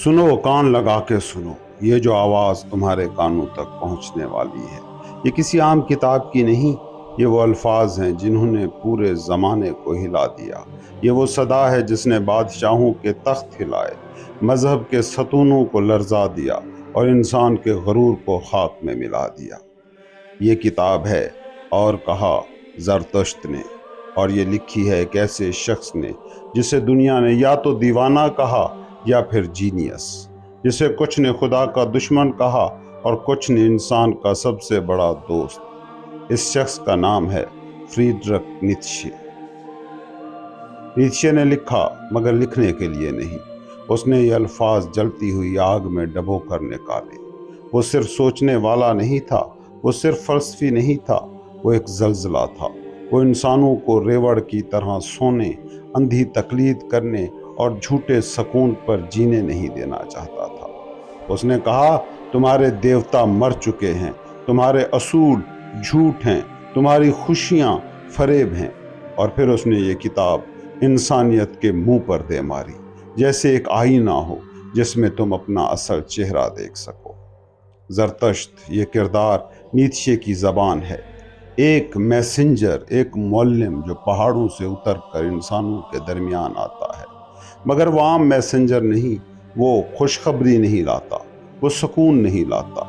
سنو، کان لگا کے سنو، یہ جو آواز تمہارے کانوں تک پہنچنے والی ہے یہ کسی عام کتاب کی نہیں، یہ وہ الفاظ ہیں جنہوں نے پورے زمانے کو ہلا دیا۔ یہ وہ صدا ہے جس نے بادشاہوں کے تخت ہلائے، مذہب کے ستونوں کو لرزا دیا اور انسان کے غرور کو خاک میں ملا دیا۔ یہ کتاب ہے اور کہا زرتشت نے، اور یہ لکھی ہے ایک ایسے شخص نے جسے دنیا نے یا تو دیوانہ کہا یا پھر جینیس، جسے کچھ نے خدا کا دشمن کہا اور کچھ نے انسان کا سب سے بڑا دوست۔ اس شخص کا نام ہے فریڈرک نیتشے۔ نیتشے نے لکھا مگر لکھنے کے لیے نہیں، اس نے یہ الفاظ جلتی ہوئی آگ میں ڈبو کر نکالے۔ وہ صرف سوچنے والا نہیں تھا، وہ صرف فلسفی نہیں تھا، وہ ایک زلزلہ تھا۔ وہ انسانوں کو ریوڑ کی طرح سونے، اندھی تقلید کرنے اور جھوٹے سکون پر جینے نہیں دینا چاہتا تھا۔ اس نے کہا تمہارے دیوتا مر چکے ہیں، تمہارے اصول جھوٹ ہیں، تمہاری خوشیاں فریب ہیں۔ اور پھر اس نے یہ کتاب انسانیت کے منہ پر دے ماری، جیسے ایک آئینہ ہو جس میں تم اپنا اصل چہرہ دیکھ سکو۔ زرتشت یہ کردار نیتشے کی زبان ہے، ایک میسنجر، ایک معلم جو پہاڑوں سے اتر کر انسانوں کے درمیان آتا ہے، مگر وہ عام میسنجر نہیں، وہ خوشخبری نہیں لاتا، وہ سکون نہیں لاتا،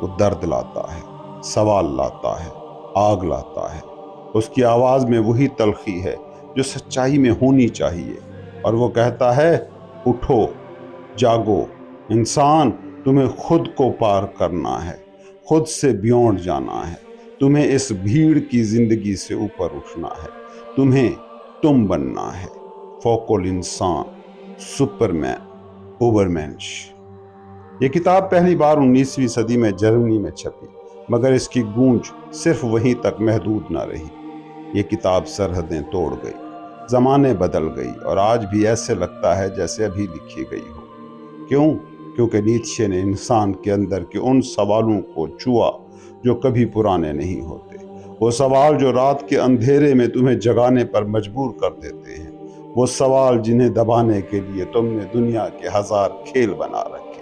وہ درد لاتا ہے، سوال لاتا ہے، آگ لاتا ہے۔ اس کی آواز میں وہی تلخی ہے جو سچائی میں ہونی چاہیے، اور وہ کہتا ہے اٹھو، جاگو، انسان، تمہیں خود کو پار کرنا ہے، خود سے بیونڈ جانا ہے، تمہیں اس بھیڑ کی زندگی سے اوپر اٹھنا ہے، تمہیں تم بننا ہے، فوق الانسان، سپرمین، اوبرمینش۔ یہ کتاب پہلی بار 19ویں صدی میں جرمنی میں چھپی، مگر اس کی گونج صرف وہیں تک محدود نہ رہی۔ یہ کتاب سرحدیں توڑ گئی، زمانے بدل گئی، اور آج بھی ایسے لگتا ہے جیسے ابھی لکھی گئی ہو۔ کیوں؟ کیونکہ نیتشے نے انسان کے اندر کے ان سوالوں کو چھوا جو کبھی پرانے نہیں ہوتے، وہ سوال جو رات کے اندھیرے میں تمہیں جگانے پر مجبور کر دیتے ہیں، وہ سوال جنہیں دبانے کے لیے تم نے دنیا کے ہزار کھیل بنا رکھے۔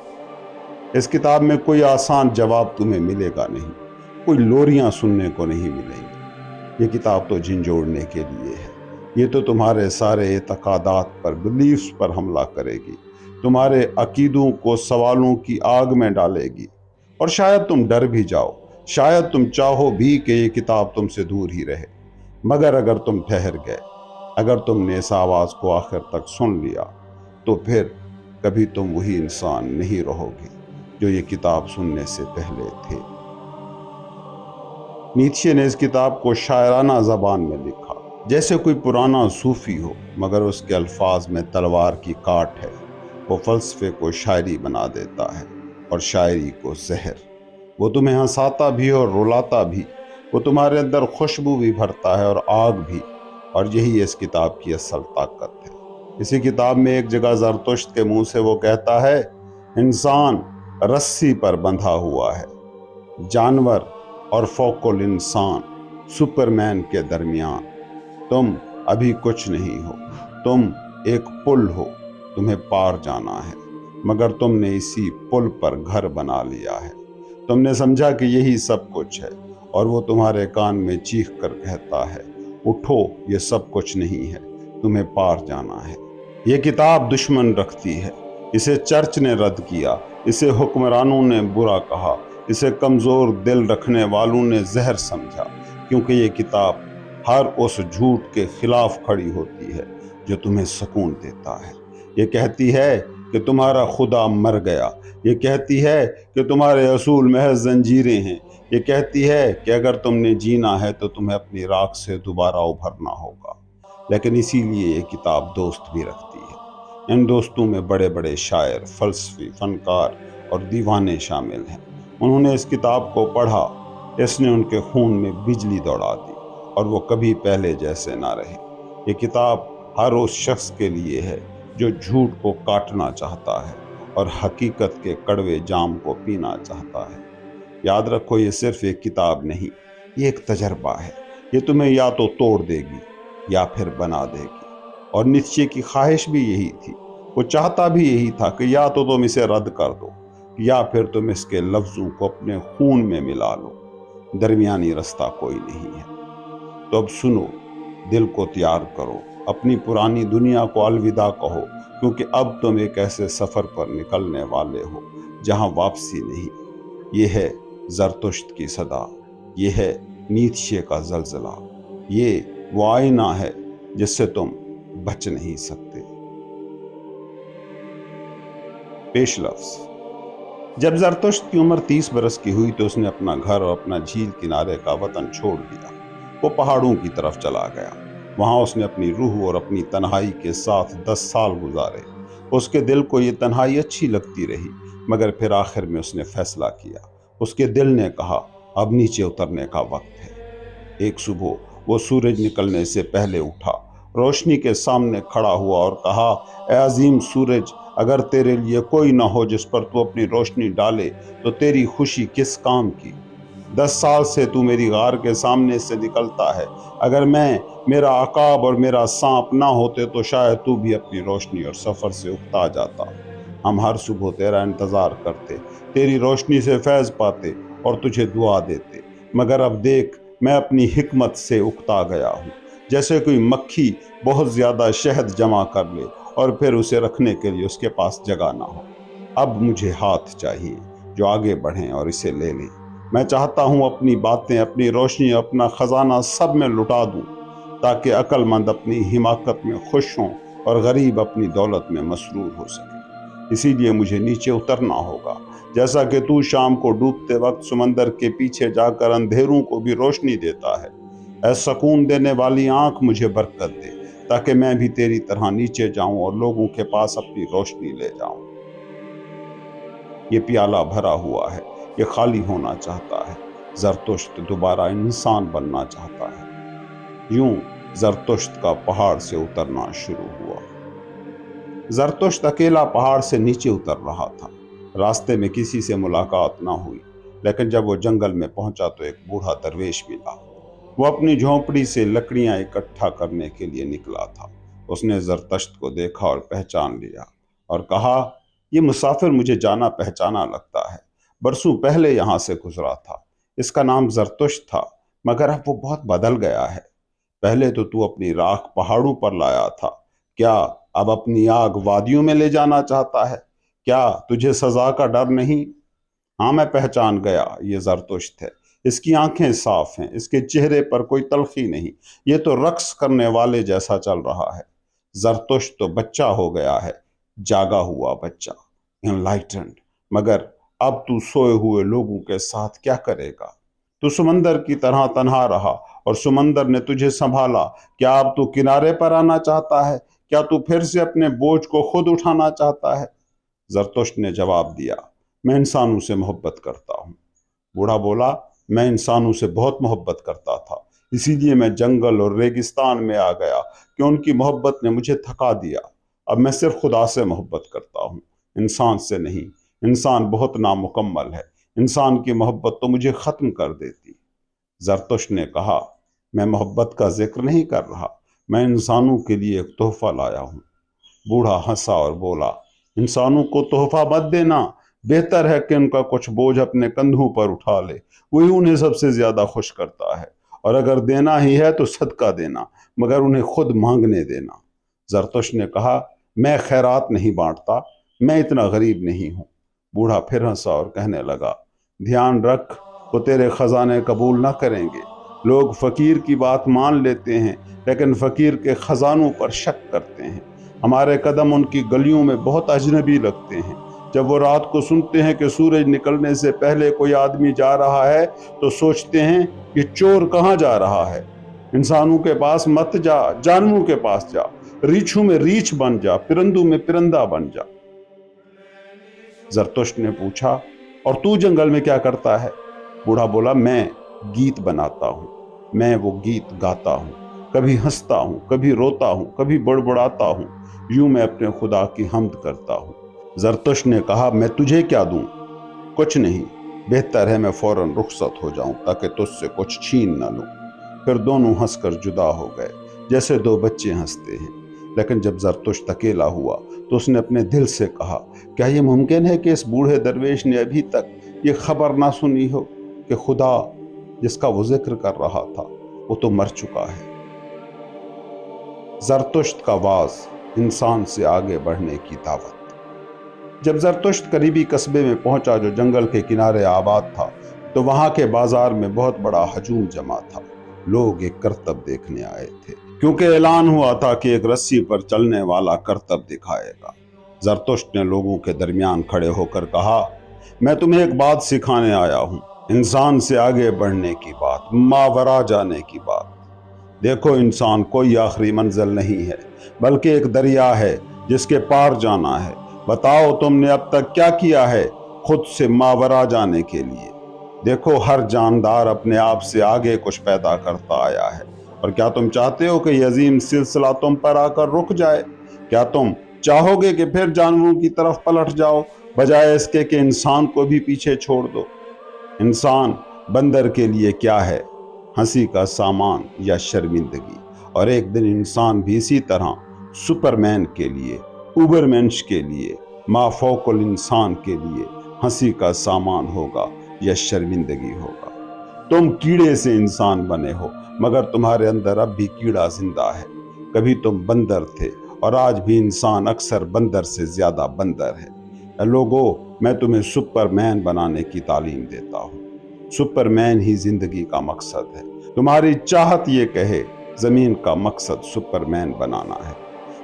اس کتاب میں کوئی آسان جواب تمہیں ملے گا نہیں، کوئی لوریاں سننے کو نہیں ملیں گی۔ یہ کتاب تو جھنجھوڑنے کے لیے ہے، یہ تو تمہارے سارے اعتقادات پر، بلیفز پر حملہ کرے گی، تمہارے عقیدوں کو سوالوں کی آگ میں ڈالے گی۔ اور شاید تم ڈر بھی جاؤ، شاید تم چاہو بھی کہ یہ کتاب تم سے دور ہی رہے، مگر اگر تم ٹھہر گئے، اگر تم نے اس آواز کو آخر تک سن لیا، تو پھر کبھی تم وہی انسان نہیں رہو گے جو یہ کتاب سننے سے پہلے تھے۔ نیتشے نے اس کتاب کو شاعرانہ زبان میں لکھا، جیسے کوئی پرانا صوفی ہو، مگر اس کے الفاظ میں تلوار کی کاٹ ہے۔ وہ فلسفے کو شاعری بنا دیتا ہے اور شاعری کو زہر۔ وہ تمہیں ہنساتا بھی اور رلاتا بھی، وہ تمہارے اندر خوشبو بھی بھرتا ہے اور آگ بھی، اور یہی اس کتاب کی اصل طاقت ہے۔ اسی کتاب میں ایک جگہ زرتشت کے منہ سے وہ کہتا ہے انسان رسی پر بندھا ہوا ہے، جانور اور فوق الانسان، سپرمین کے درمیان۔ تم ابھی کچھ نہیں ہو، تم ایک پل ہو، تمہیں پار جانا ہے، مگر تم نے اسی پل پر گھر بنا لیا ہے۔ تم نے سمجھا کہ یہی سب کچھ ہے، اور وہ تمہارے کان میں چیخ کر کہتا ہے اٹھو، یہ سب کچھ نہیں ہے، تمہیں پار جانا ہے۔ یہ کتاب دشمن رکھتی ہے، اسے چرچ نے رد کیا، اسے حکمرانوں نے برا کہا، اسے کمزور دل رکھنے والوں نے زہر سمجھا، کیونکہ یہ کتاب ہر اس جھوٹ کے خلاف کھڑی ہوتی ہے جو تمہیں سکون دیتا ہے۔ یہ کہتی ہے کہ تمہارا خدا مر گیا، یہ کہتی ہے کہ تمہارے اصول محض زنجیریں ہیں، یہ کہتی ہے کہ اگر تم نے جینا ہے تو تمہیں اپنی راکھ سے دوبارہ ابھرنا ہوگا۔ لیکن اسی لیے یہ کتاب دوست بھی رکھتی ہے۔ ان دوستوں میں بڑے بڑے شاعر، فلسفی، فنکار اور دیوانے شامل ہیں۔ انہوں نے اس کتاب کو پڑھا، اس نے ان کے خون میں بجلی دوڑا دی، اور وہ کبھی پہلے جیسے نہ رہے۔ یہ کتاب ہر اس شخص کے لیے ہے جو جھوٹ کو کاٹنا چاہتا ہے اور حقیقت کے کڑوے جام کو پینا چاہتا ہے۔ یاد رکھو، یہ صرف ایک کتاب نہیں، یہ ایک تجربہ ہے۔ یہ تمہیں یا تو توڑ دے گی یا پھر بنا دے گی۔ اور نیتشے کی خواہش بھی یہی تھی، وہ چاہتا بھی یہی تھا کہ یا تو تم اسے رد کر دو یا پھر تم اس کے لفظوں کو اپنے خون میں ملا لو، درمیانی رستہ کوئی نہیں ہے۔ تو اب سنو، دل کو تیار کرو، اپنی پرانی دنیا کو الوداع کہو، کیونکہ اب تم ایک ایسے سفر پر نکلنے والے ہو جہاں واپسی نہیں۔ یہ ہے زرتشت کی صدا، یہ ہے نیتشے کا زلزلہ، یہ وہ آئینہ ہے جس سے تم بچ نہیں سکتے۔ پیش لفظ: جب زرتشت کی عمر 30 برس کی ہوئی تو اس نے اپنا گھر اور اپنا جھیل کنارے کا وطن چھوڑ دیا۔ وہ پہاڑوں کی طرف چلا گیا۔ وہاں اس نے اپنی روح اور اپنی تنہائی کے ساتھ 10 سال گزارے۔ اس کے دل کو یہ تنہائی اچھی لگتی رہی، مگر پھر آخر میں اس نے فیصلہ کیا۔ اس کے دل نے کہا، اب نیچے اترنے کا وقت ہے۔ ایک صبح وہ سورج نکلنے سے پہلے اٹھا، روشنی کے سامنے کھڑا ہوا اور کہا، اے عظیم سورج، اگر تیرے لیے کوئی نہ ہو جس پر تو اپنی روشنی ڈالے تو تیری خوشی کس کام کی؟ 10 سال سے تو میری غار کے سامنے سے نکلتا ہے۔ اگر میں، میرا عقاب اور میرا سانپ نہ ہوتے تو شاید تو بھی اپنی روشنی اور سفر سے اکتا جاتا۔ ہم ہر صبح تیرا انتظار کرتے، تیری روشنی سے فیض پاتے اور تجھے دعا دیتے، مگر اب دیکھ میں اپنی حکمت سے اکتا گیا ہوں، جیسے کوئی مکھی بہت زیادہ شہد جمع کر لے اور پھر اسے رکھنے کے لیے اس کے پاس جگہ نہ ہو۔ اب مجھے ہاتھ چاہیے جو آگے بڑھیں اور اسے لے لیں۔ میں چاہتا ہوں اپنی باتیں، اپنی روشنی، اپنا خزانہ سب میں لٹا دوں، تاکہ عقل مند اپنی حماقت میں خوش ہوں اور غریب اپنی دولت میں مسرور ہو سکے۔ اسی لیے مجھے نیچے اترنا ہوگا، جیسا کہ تو شام کو ڈوبتے وقت سمندر کے پیچھے جا کر اندھیروں کو بھی روشنی دیتا ہے۔ اے سکون دینے والی آنکھ، مجھے برکت دے تاکہ میں بھی تیری طرح نیچے جاؤں اور لوگوں کے پاس اپنی روشنی لے جاؤں۔ یہ پیالہ بھرا ہوا ہے، یہ خالی ہونا چاہتا ہے۔ زرتشت دوبارہ انسان بننا چاہتا ہے۔ یوں زرتشت کا پہاڑ سے اترنا شروع ہوا۔ زرتشت اکیلا پہاڑ سے نیچے اتر رہا تھا۔ راستے میں کسی سے ملاقات نہ ہوئی، لیکن جب وہ جنگل میں پہنچا تو ایک بوڑھا درویش ملا۔ وہ اپنی جھونپڑی سے لکڑیاں اکٹھا کرنے کے لیے نکلا تھا۔ اس نے زرتشت کو دیکھا اور پہچان لیا اور کہا، یہ مسافر مجھے جانا پہچانا لگتا ہے، برسوں پہلے یہاں سے گزرا تھا۔ اس کا نام زرتشت تھا، مگر اب وہ بہت بدل گیا ہے۔ پہلے تو اپنی راکھ پہاڑوں پر لایا تھا، کیا اب اپنی آگ وادیوں میں لے جانا چاہتا ہے؟ کیا تجھے سزا کا ڈر نہیں؟ ہاں، میں پہچان گیا، یہ زرتشت ہے۔ اس کی آنکھیں صاف ہیں، اس کے چہرے پر کوئی تلخی نہیں، یہ تو رقص کرنے والے جیسا چل رہا ہے۔ زرتشت تو بچہ ہو گیا ہے، جاگا ہوا بچہ، انلائٹنڈ، مگر اب تو سوئے ہوئے لوگوں کے ساتھ کیا کرے گا؟ تو سمندر کی طرح تنہا رہا اور سمندر نے تجھے سنبھالا۔ کیا اب تو کنارے پر آنا چاہتا ہے؟ کیا تو پھر سے اپنے بوجھ کو خود اٹھانا چاہتا ہے؟ زرتشت نے جواب دیا، میں انسانوں سے محبت کرتا ہوں۔ بوڑھا بولا، میں انسانوں سے بہت محبت کرتا تھا، اسی لیے میں جنگل اور ریگستان میں آ گیا کہ ان کی محبت نے مجھے تھکا دیا۔ اب میں صرف خدا سے محبت کرتا ہوں، انسان سے نہیں۔ انسان بہت نامکمل ہے، انسان کی محبت تو مجھے ختم کر دیتی۔ زرتشت نے کہا، میں محبت کا ذکر نہیں کر رہا، میں انسانوں کے لیے ایک تحفہ لایا ہوں۔ بوڑھا ہنسا اور بولا، انسانوں کو تحفہ مت دینا، بہتر ہے کہ ان کا کچھ بوجھ اپنے کندھوں پر اٹھا لے، وہی انہیں سب سے زیادہ خوش کرتا ہے، اور اگر دینا ہی ہے تو صدقہ دینا، مگر انہیں خود مانگنے دینا۔ زرتشت نے کہا، میں خیرات نہیں بانٹتا، میں اتنا غریب نہیں ہوں۔ بوڑھا پھر ہنسا اور کہنے لگا، دھیان رکھ، وہ تیرے خزانے قبول نہ کریں گے۔ لوگ فقیر کی بات مان لیتے ہیں، لیکن فقیر کے خزانوں پر شک کرتے ہیں۔ ہمارے قدم ان کی گلیوں میں بہت اجنبی لگتے ہیں۔ جب وہ رات کو سنتے ہیں کہ سورج نکلنے سے پہلے کوئی آدمی جا رہا ہے تو سوچتے ہیں یہ چور کہاں جا رہا ہے۔ انسانوں کے پاس مت جا، جانوروں کے پاس جا، ریچھوں میں ریچھ بن جا، پرندوں میں پرندہ بن جا۔ زرتشت نے پوچھا، اور تو جنگل میں کیا کرتا ہے؟ بوڑھا بولا، میں گیت بناتا ہوں، میں وہ گیت گاتا ہوں، کبھی ہنستا ہوں، کبھی روتا ہوں، کبھی بڑبڑاتا ہوں، یوں میں اپنے خدا کی حمد کرتا ہوں۔ زرتشت نے کہا، میں تجھے کیا دوں؟ کچھ نہیں، بہتر ہے میں فوراً رخصت ہو جاؤں تاکہ تجھ سے کچھ چھین نہ لوں۔ پھر دونوں ہنس کر جدا ہو گئے، جیسے دو بچے ہنستے ہیں۔ لیکن جب زرتشت اکیلا ہوا تو اس نے اپنے دل سے کہا، کیا یہ ممکن ہے کہ اس بوڑھے درویش نے ابھی تک یہ خبر نہ سنی ہو کہ خدا جس کا وہ ذکر کر رہا تھا وہ تو مر چکا ہے۔ زرتشت کا واز، انسان سے آگے بڑھنے کی دعوت۔ جب زرتشت قریبی قصبے میں پہنچا جو جنگل کے کنارے آباد تھا تو وہاں کے بازار میں بہت بڑا ہجوم جمع تھا۔ لوگ ایک کرتب دیکھنے آئے تھے کیونکہ اعلان ہوا تھا کہ ایک رسی پر چلنے والا کرتب دکھائے گا۔ زرتشت نے لوگوں کے درمیان کھڑے ہو کر کہا، میں تمہیں ایک بات سکھانے آیا ہوں، انسان سے آگے بڑھنے کی بات، ماورا جانے کی بات۔ دیکھو، انسان کوئی آخری منزل نہیں ہے بلکہ ایک دریا ہے جس کے پار جانا ہے۔ بتاؤ تم نے اب تک کیا کیا ہے خود سے ماورا جانے کے لیے؟ دیکھو، ہر جاندار اپنے آپ سے آگے کچھ پیدا کرتا آیا ہے، اور کیا تم چاہتے ہو کہ یہ عظیم سلسلہ تم پر آ کر رک جائے؟ کیا تم چاہو گے کہ پھر جانوروں کی طرف پلٹ جاؤ بجائے اس کے کہ انسان کو بھی پیچھے چھوڑ دو؟ انسان بندر کے لیے کیا ہے، ہنسی کا سامان یا شرمندگی؟ اور ایک دن انسان بھی اسی طرح سپرمین کے لیے، اوبرمنش کے لیے، ما فوق الانسان کے لیے ہنسی کا سامان ہوگا یا شرمندگی ہوگا۔ تم کیڑے سے انسان بنے ہو مگر تمہارے اندر اب بھی کیڑا زندہ ہے۔ کبھی تم بندر تھے اور آج بھی انسان اکثر بندر سے زیادہ بندر ہے۔ اے لوگو، میں تمہیں سپرمین بنانے کی تعلیم دیتا ہوں۔ سپرمین ہی زندگی کا مقصد ہے۔ تمہاری چاہت یہ کہے، زمین کا مقصد سپرمین بنانا ہے۔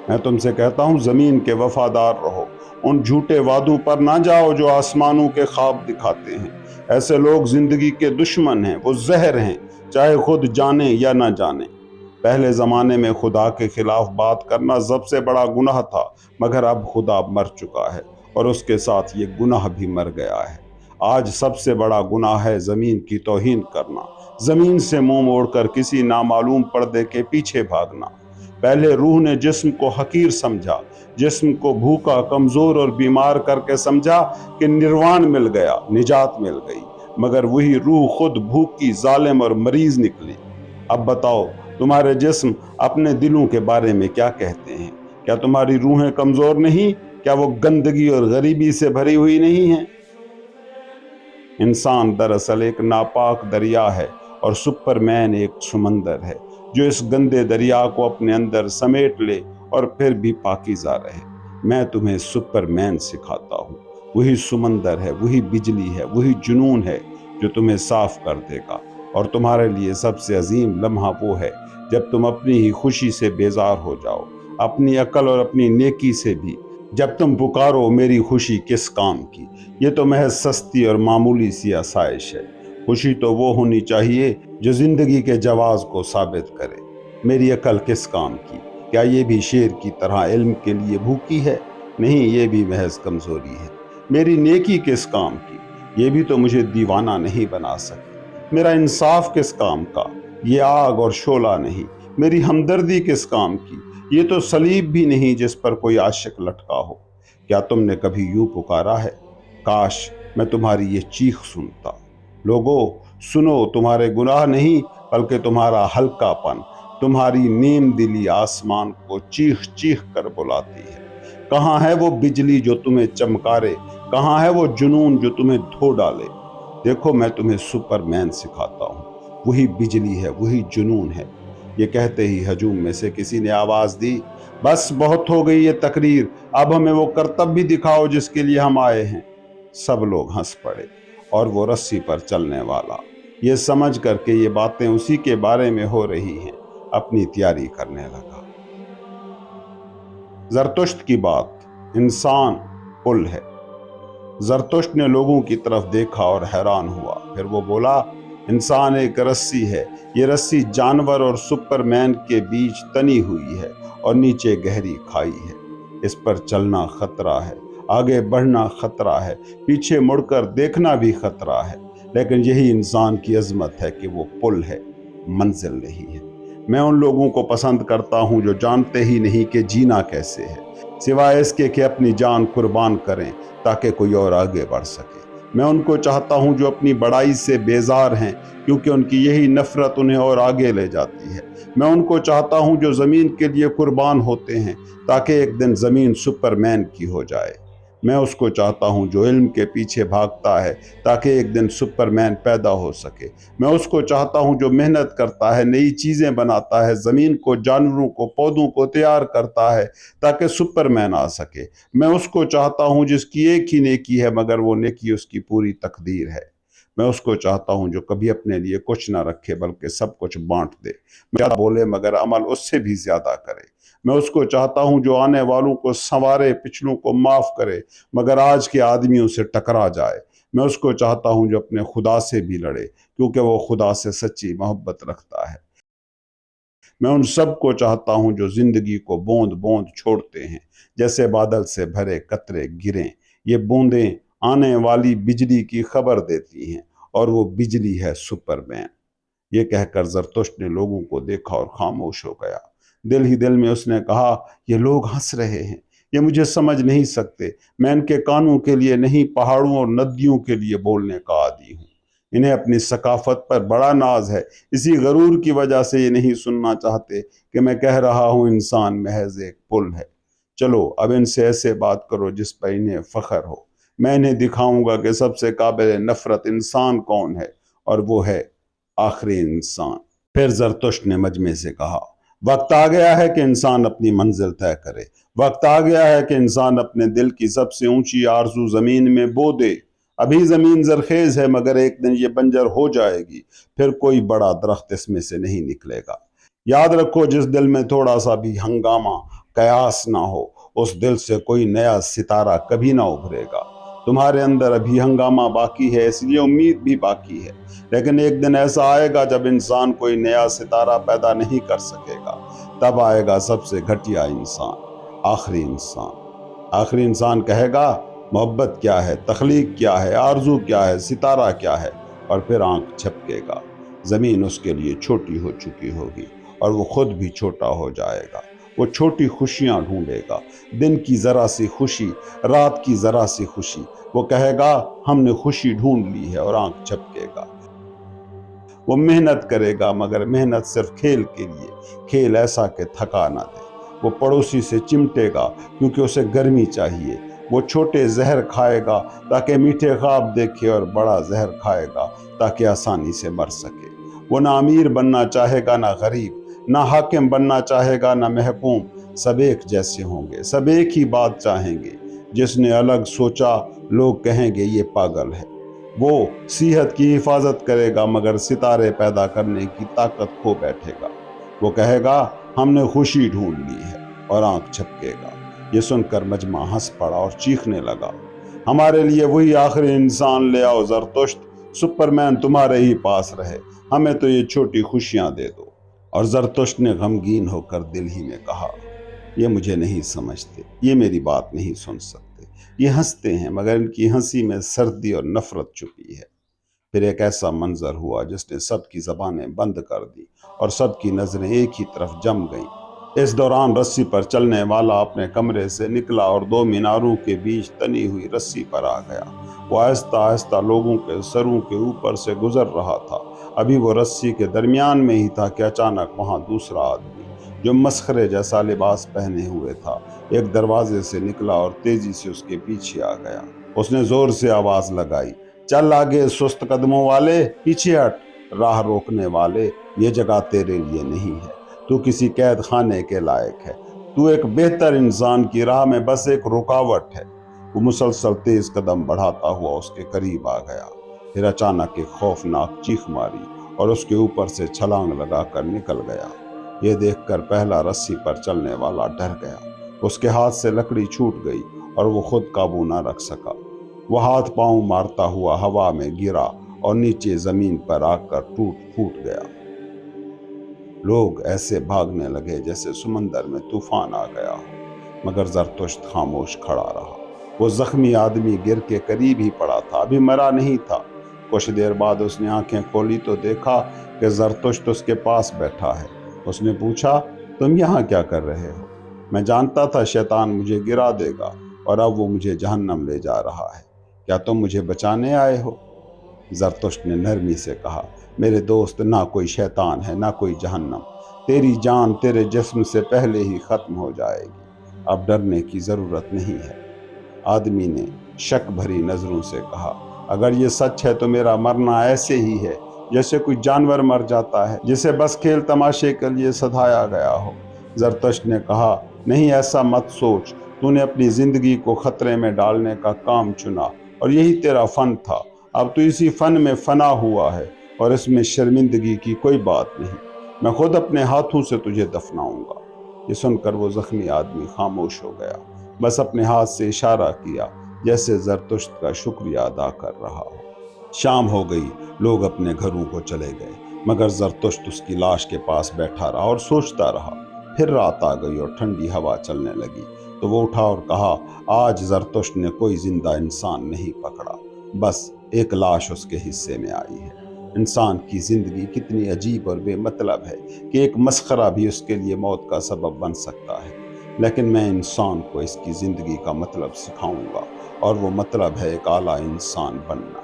میں تم سے کہتا ہوں، زمین کے وفادار رہو، ان جھوٹے وعدوں پر نہ جاؤ جو آسمانوں کے خواب دکھاتے ہیں۔ ایسے لوگ زندگی کے دشمن ہیں، وہ زہر ہیں، چاہے خود جانیں یا نہ جانیں۔ پہلے زمانے میں خدا کے خلاف بات کرنا سب سے بڑا گناہ تھا، مگر اب خدا مر چکا ہے اور اس کے ساتھ یہ گناہ بھی مر گیا ہے۔ آج سب سے بڑا گناہ ہے زمین کی توہین کرنا، زمین سے منہ موڑ کر کسی نامعلوم پردے کے پیچھے بھاگنا۔ پہلے روح نے جسم کو حقیر سمجھا، جسم کو بھوکا، کمزور اور بیمار کر کے سمجھا کہ نروان مل گیا، نجات مل گئی، مگر وہی روح خود بھوکی، ظالم اور مریض نکلی۔ اب بتاؤ، تمہارے جسم اپنے دلوں کے بارے میں کیا کہتے ہیں؟ کیا تمہاری روحیں کمزور نہیں؟ کیا وہ گندگی اور غریبی سے بھری ہوئی نہیں ہیں؟ انسان دراصل ایک ناپاک دریا ہے اور سپرمین ایک سمندر ہے جو اس گندے دریا کو اپنے اندر سمیٹ لے اور پھر بھی پاکیزہ رہے۔ میں تمہیں سپرمین سکھاتا ہوں۔ وہی سمندر ہے، وہی بجلی ہے، وہی جنون ہے جو تمہیں صاف کر دے گا، اور تمہارے لیے سب سے عظیم لمحہ وہ ہے جب تم اپنی ہی خوشی سے بیزار ہو جاؤ، اپنی عقل اور اپنی نیکی سے بھی۔ جب تم پکارو، میری خوشی کس کام کی؟ یہ تو محض سستی اور معمولی سی آسائش ہے۔ خوشی تو وہ ہونی چاہیے جو زندگی کے جواز کو ثابت کرے۔ میری عقل کس کام کی؟ کیا یہ بھی شیر کی طرح علم کے لیے بھوکی ہے؟ نہیں، یہ بھی محض کمزوری ہے۔ میری نیکی کس کام کی؟ یہ بھی تو مجھے دیوانہ نہیں بنا سکی۔ میرا انصاف کس کام کا؟ یہ آگ اور شعلہ نہیں۔ میری ہمدردی کس کام کی؟ یہ تو صلیب بھی نہیں جس پر کوئی عاشق لٹکا ہو۔ کیا تم نے کبھی یوں پکارا ہے، کاش میں تمہاری یہ چیخ سنتا؟ لوگو سنو، تمہارے گناہ نہیں بلکہ تمہارا ہلکا پن، تمہاری نیم دلی آسمان کو چیخ چیخ کر بلاتی ہے۔ کہاں ہے وہ بجلی جو تمہیں چمکارے؟ کہاں ہے وہ جنون جو تمہیں دھو ڈالے؟ دیکھو، میں تمہیں سپرمین سکھاتا ہوں۔ وہی بجلی ہے، وہی جنون ہے۔ یہ کہتے ہی ہجوم میں سے کسی نے آواز دی، بس بہت ہو گئی یہ تقریر، اب ہمیں وہ کرتب بھی دکھاؤ جس کے لیے ہم آئے ہیں۔ سب لوگ ہنس پڑے، اور وہ رسی پر چلنے والا یہ سمجھ کر کہ یہ باتیں اسی کے بارے میں ہو رہی ہیں اپنی تیاری کرنے لگا۔ زرتشت کی بات، انسان پل ہے۔ زرتشت نے لوگوں کی طرف دیکھا اور حیران ہوا، پھر وہ بولا، انسان ایک رسی ہے، یہ رسی جانور اور سپرمین کے بیچ تنی ہوئی ہے اور نیچے گہری کھائی ہے۔ اس پر چلنا خطرہ ہے، آگے بڑھنا خطرہ ہے، پیچھے مڑ کر دیکھنا بھی خطرہ ہے، لیکن یہی انسان کی عظمت ہے کہ وہ پل ہے، منزل نہیں ہے۔ میں ان لوگوں کو پسند کرتا ہوں جو جانتے ہی نہیں کہ جینا کیسے ہے، سوائے اس کے کہ اپنی جان قربان کریں تاکہ کوئی اور آگے بڑھ سکے۔ میں ان کو چاہتا ہوں جو اپنی بڑائی سے بیزار ہیں، کیونکہ ان کی یہی نفرت انہیں اور آگے لے جاتی ہے۔ میں ان کو چاہتا ہوں جو زمین کے لیے قربان ہوتے ہیں تاکہ ایک دن زمین سپرمین کی ہو جائے۔ میں اس کو چاہتا ہوں جو علم کے پیچھے بھاگتا ہے تاکہ ایک دن سپرمین پیدا ہو سکے۔ میں اس کو چاہتا ہوں جو محنت کرتا ہے، نئی چیزیں بناتا ہے، زمین کو، جانوروں کو، پودوں کو تیار کرتا ہے تاکہ سپرمین آ سکے۔ میں اس کو چاہتا ہوں جس کی ایک ہی نیکی ہے مگر وہ نیکی اس کی پوری تقدیر ہے۔ میں اس کو چاہتا ہوں جو کبھی اپنے لیے کچھ نہ رکھے بلکہ سب کچھ بانٹ دے، زیادہ بولے مگر عمل اس سے بھی زیادہ کرے۔ میں اس کو چاہتا ہوں جو آنے والوں کو سنوارے، پچھلوں کو معاف کرے مگر آج کے آدمیوں سے ٹکرا جائے۔ میں اس کو چاہتا ہوں جو اپنے خدا سے بھی لڑے کیونکہ وہ خدا سے سچی محبت رکھتا ہے۔ میں ان سب کو چاہتا ہوں جو زندگی کو بوند بوند چھوڑتے ہیں، جیسے بادل سے بھرے قطرے گریں۔ یہ بوندیں آنے والی بجلی کی خبر دیتی ہیں اور وہ بجلی ہے سپرمین۔ یہ کہہ کر زرتشت نے لوگوں کو دیکھا اور خاموش ہو گیا۔ دل ہی دل میں اس نے کہا، یہ لوگ ہنس رہے ہیں، یہ مجھے سمجھ نہیں سکتے۔ میں ان کے کانوں کے لیے نہیں، پہاڑوں اور ندیوں کے لیے بولنے کا عادی ہوں۔ انہیں اپنی ثقافت پر بڑا ناز ہے، اسی غرور کی وجہ سے یہ نہیں سننا چاہتے کہ میں کہہ رہا ہوں انسان محض ایک پل ہے۔ چلو اب ان سے ایسے بات کرو جس پر انہیں فخر ہو۔ میں انہیں دکھاؤں گا کہ سب سے قابل نفرت انسان کون ہے، اور وہ ہے آخری انسان۔ پھر زرتشت نے مجمع سے کہا، وقت آ گیا ہے کہ انسان اپنی منزل طے کرے۔ وقت آ گیا ہے کہ انسان اپنے دل کی سب سے اونچی آرزو زمین میں بو دے۔ ابھی زمین زرخیز ہے مگر ایک دن یہ بنجر ہو جائے گی، پھر کوئی بڑا درخت اس میں سے نہیں نکلے گا۔ یاد رکھو، جس دل میں تھوڑا سا بھی ہنگامہ، قیاس نہ ہو، اس دل سے کوئی نیا ستارہ کبھی نہ ابھرے گا۔ تمہارے اندر ابھی ہنگامہ باقی ہے، اس لیے امید بھی باقی ہے، لیکن ایک دن ایسا آئے گا جب انسان کوئی نیا ستارہ پیدا نہیں کر سکے گا۔ تب آئے گا سب سے گھٹیا انسان، آخری انسان۔ آخری انسان کہے گا، محبت کیا ہے، تخلیق کیا ہے، آرزو کیا ہے، ستارہ کیا ہے، اور پھر آنکھ جھپکے گا۔ زمین اس کے لیے چھوٹی ہو چکی ہوگی اور وہ خود بھی چھوٹا ہو جائے گا۔ وہ چھوٹی خوشیاں ڈھونڈے گا، دن کی ذرا سی خوشی، رات کی ذرا سی خوشی۔ وہ کہے گا، ہم نے خوشی ڈھونڈ لی ہے، اور آنکھ جھپکے گا۔ وہ محنت کرے گا مگر محنت صرف کھیل کے لیے، کھیل ایسا کہ تھکا نہ دے۔ وہ پڑوسی سے چمٹے گا کیونکہ اسے گرمی چاہیے۔ وہ چھوٹے زہر کھائے گا تاکہ میٹھے خواب دیکھے، اور بڑا زہر کھائے گا تاکہ آسانی سے مر سکے۔ وہ نہ امیر بننا چاہے گا نہ غریب، نہ حاکم بننا چاہے گا نہ محکوم۔ سب ایک جیسے ہوں گے، سب ایک ہی بات چاہیں گے۔ جس نے الگ سوچا لوگ کہیں گے یہ پاگل ہے۔ وہ صحت کی حفاظت کرے گا مگر ستارے پیدا کرنے کی طاقت کھو بیٹھے گا۔ وہ کہے گا، ہم نے خوشی ڈھونڈ لی ہے، اور آنکھ جھپکے گا۔ یہ سن کر مجمع ہنس پڑا اور چیخنے لگا، ہمارے لیے وہی آخری انسان لے آؤ زرتشت، سپرمین تمہارے ہی پاس رہے، ہمیں تو یہ چھوٹی خوشیاں دے دو۔ اور زرتشت نے غمگین ہو کر دل ہی میں کہا، یہ مجھے نہیں سمجھتے، یہ میری بات نہیں سن سکتے۔ یہ ہنستے ہیں مگر ان کی ہنسی میں سردی اور نفرت چھپی ہے۔ پھر ایک ایسا منظر ہوا جس نے سب کی زبانیں بند کر دی اور سب کی نظریں ایک ہی طرف جم گئیں۔ اس دوران رسی پر چلنے والا اپنے کمرے سے نکلا اور دو میناروں کے بیچ تنی ہوئی رسی پر آ گیا۔ وہ آہستہ آہستہ لوگوں کے سروں کے اوپر سے گزر رہا تھا۔ ابھی وہ رسی کے درمیان میں ہی تھا کہ اچانک وہاں دوسرا آدمی جو مسخرے جیسا لباس پہنے ہوئے تھا ایک دروازے سے نکلا اور تیزی سے اس کے پیچھے آ گیا۔ اس نے زور سے آواز لگائی، چل آگے سست قدموں والے، پیچھے ہٹ، راہ روکنے والے، یہ جگہ تیرے لیے نہیں ہے، تو کسی قید خانے کے لائق ہے، تو ایک بہتر انسان کی راہ میں بس ایک رکاوٹ ہے۔ وہ مسلسل تیز قدم بڑھاتا ہوا اس کے قریب آ گیا، پھر اچانک ایک خوفناک چیخ ماری اور اس کے اوپر سے چھلانگ لگا کر نکل گیا۔ یہ دیکھ کر پہلا رسی پر چلنے والا ڈر گیا، اس کے ہاتھ سے لکڑی چھوٹ گئی اور وہ خود قابو نہ رکھ سکا۔ وہ ہاتھ پاؤں مارتا ہوا ہوا میں گرا اور نیچے زمین پر آ کر ٹوٹ پھوٹ گیا۔ لوگ ایسے بھاگنے لگے جیسے سمندر میں طوفان آ گیا ہو، مگر زرتشت خاموش کھڑا رہا۔ وہ زخمی آدمی گر کے قریب ہی پڑا تھا، ابھی مرا نہیں تھا۔ کچھ دیر بعد اس نے آنکھیں کھولی تو دیکھا کہ زرتشت اس کے پاس بیٹھا ہے۔ اس نے پوچھا، تم یہاں کیا کر رہے ہو؟ میں جانتا تھا شیطان مجھے گرا دے گا اور اب وہ مجھے جہنم لے جا رہا ہے، کیا تم مجھے بچانے آئے ہو؟ زرتشت نے نرمی سے کہا، میرے دوست، نہ کوئی شیطان ہے نہ کوئی جہنم، تیری جان تیرے جسم سے پہلے ہی ختم ہو جائے گی، اب ڈرنے کی ضرورت نہیں ہے۔ آدمی نے شک بھری نظروں سے کہا، اگر یہ سچ ہے تو میرا مرنا ایسے ہی ہے جیسے کوئی جانور مر جاتا ہے جسے بس کھیل تماشے کے لیے سدھایا گیا ہو۔ زرتشت نے کہا، نہیں، ایسا مت سوچ، تو نے اپنی زندگی کو خطرے میں ڈالنے کا کام چنا اور یہی تیرا فن تھا۔ اب تو اسی فن میں فنا ہوا ہے اور اس میں شرمندگی کی کوئی بات نہیں۔ میں خود اپنے ہاتھوں سے تجھے دفناؤں گا۔ یہ سن کر وہ زخمی آدمی خاموش ہو گیا، بس اپنے ہاتھ سے اشارہ کیا جیسے زرتشت کا شکریہ ادا کر رہا ہو۔ شام ہو گئی، لوگ اپنے گھروں کو چلے گئے، مگر زرتشت اس کی لاش کے پاس بیٹھا رہا اور سوچتا رہا۔ پھر رات آ گئی اور ٹھنڈی ہوا چلنے لگی تو وہ اٹھا اور کہا، آج زرتشت نے کوئی زندہ انسان نہیں پکڑا، بس ایک لاش اس کے حصے میں آئی ہے۔ انسان کی زندگی کتنی عجیب اور بے مطلب ہے کہ ایک مسخرہ بھی اس کے لیے موت کا سبب بن سکتا ہے، لیکن میں انسان کو اس کی زندگی کا مطلب سکھاؤں گا، اور وہ مطلب ہے ایک اعلیٰ انسان بننا۔